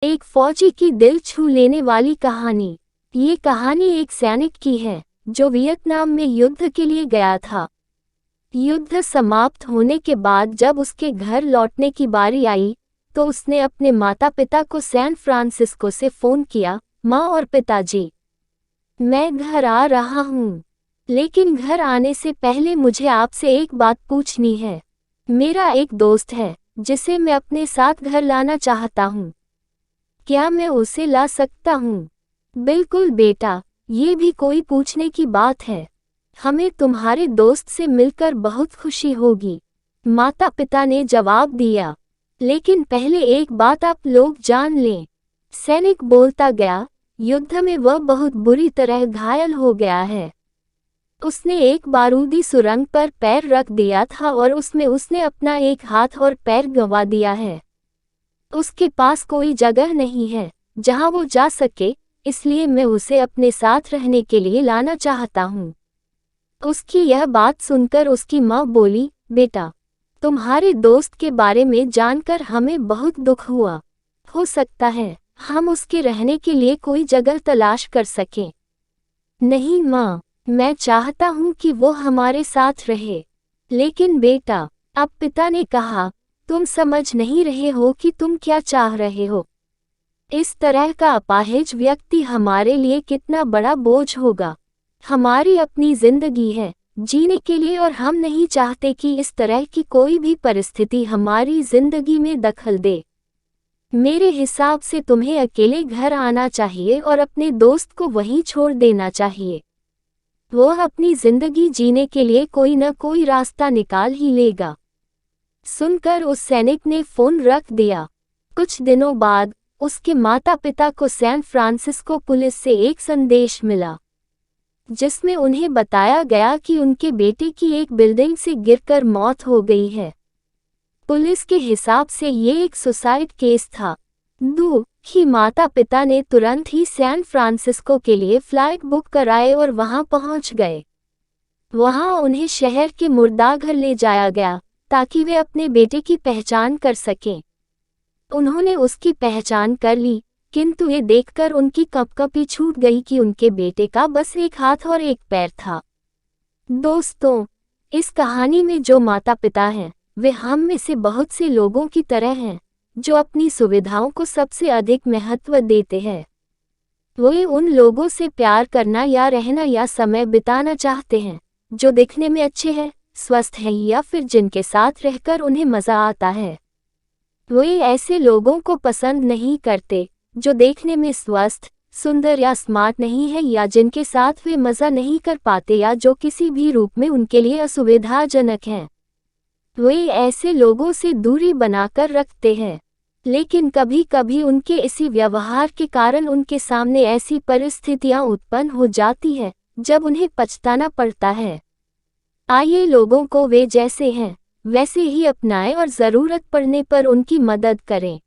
एक फौजी की दिल छू लेने वाली कहानी। ये कहानी एक सैनिक की है जो वियतनाम में युद्ध के लिए गया था। युद्ध समाप्त होने के बाद जब उसके घर लौटने की बारी आई तो उसने अपने माता पिता को सैन फ्रांसिस्को से फ़ोन किया, माँ और पिताजी, मैं घर आ रहा हूँ, लेकिन घर आने से पहले मुझे आपसे एक बात पूछनी है। मेरा एक दोस्त है जिसे मैं अपने साथ घर लाना चाहता हूँ। क्या मैं उसे ला सकता हूँ? बिल्कुल बेटा, ये भी कोई पूछने की बात है। हमें तुम्हारे दोस्त से मिलकर बहुत खुशी होगी, माता पिता ने जवाब दिया। लेकिन पहले एक बात आप लोग जान लें, सैनिक बोलता गया, युद्ध में वह बहुत बुरी तरह घायल हो गया है। उसने एक बारूदी सुरंग पर पैर रख दिया था और उसमें उसने अपना एक हाथ और पैर गंवा दिया है। उसके पास कोई जगह नहीं है जहां वो जा सके, इसलिए मैं उसे अपने साथ रहने के लिए लाना चाहता हूँ। उसकी यह बात सुनकर उसकी माँ बोली, बेटा, तुम्हारे दोस्त के बारे में जानकर हमें बहुत दुख हुआ। हो सकता है हम उसके रहने के लिए कोई जगह तलाश कर सकें। नहीं माँ, मैं चाहता हूँ कि वो हमारे साथ रहे। लेकिन बेटा, अब पिता ने कहा, तुम समझ नहीं रहे हो कि तुम क्या चाह रहे हो। इस तरह का अपाहिज व्यक्ति हमारे लिए कितना बड़ा बोझ होगा। हमारी अपनी जिंदगी है जीने के लिए और हम नहीं चाहते कि इस तरह की कोई भी परिस्थिति हमारी जिंदगी में दखल दे। मेरे हिसाब से तुम्हें अकेले घर आना चाहिए और अपने दोस्त को वहीं छोड़ देना चाहिए। वो अपनी जिंदगी जीने के लिए कोई न कोई रास्ता निकाल ही लेगा। सुनकर उस सैनिक ने फोन रख दिया। कुछ दिनों बाद उसके माता पिता को सैन फ्रांसिस्को पुलिस से एक संदेश मिला, जिसमें उन्हें बताया गया कि उनके बेटे की एक बिल्डिंग से गिरकर मौत हो गई है। पुलिस के हिसाब से ये एक सुसाइड केस था। दुखी माता पिता ने तुरंत ही सैन फ्रांसिस्को के लिए फ्लाइट बुक कराए और वहां पहुंच गए। वहां उन्हें शहर के मुर्दाघर ले जाया गया ताकि वे अपने बेटे की पहचान कर सकें। उन्होंने उसकी पहचान कर ली, किंतु ये देखकर उनकी कँपकँपी छूट गई कि उनके बेटे का बस एक हाथ और एक पैर था। दोस्तों, इस कहानी में जो माता पिता हैं, वे हम में से बहुत से लोगों की तरह हैं, जो अपनी सुविधाओं को सबसे अधिक महत्व देते हैं। वे उन लोगों से प्यार करना या रहना या समय बिताना चाहते हैं जो दिखने में अच्छे हैं, स्वस्थ हैं या फिर जिनके साथ रहकर उन्हें मज़ा आता है। वे ऐसे लोगों को पसंद नहीं करते जो देखने में स्वस्थ, सुंदर या स्मार्ट नहीं है या जिनके साथ वे मज़ा नहीं कर पाते या जो किसी भी रूप में उनके लिए असुविधाजनक हैं। वे ऐसे लोगों से दूरी बनाकर रखते हैं, लेकिन कभी कभी उनके इसी व्यवहार के कारण उनके सामने ऐसी परिस्थितियां उत्पन्न हो जाती हैं जब उन्हें पछताना पड़ता है। आइए लोगों को वे जैसे हैं वैसे ही अपनाएं और ज़रूरत पड़ने पर उनकी मदद करें।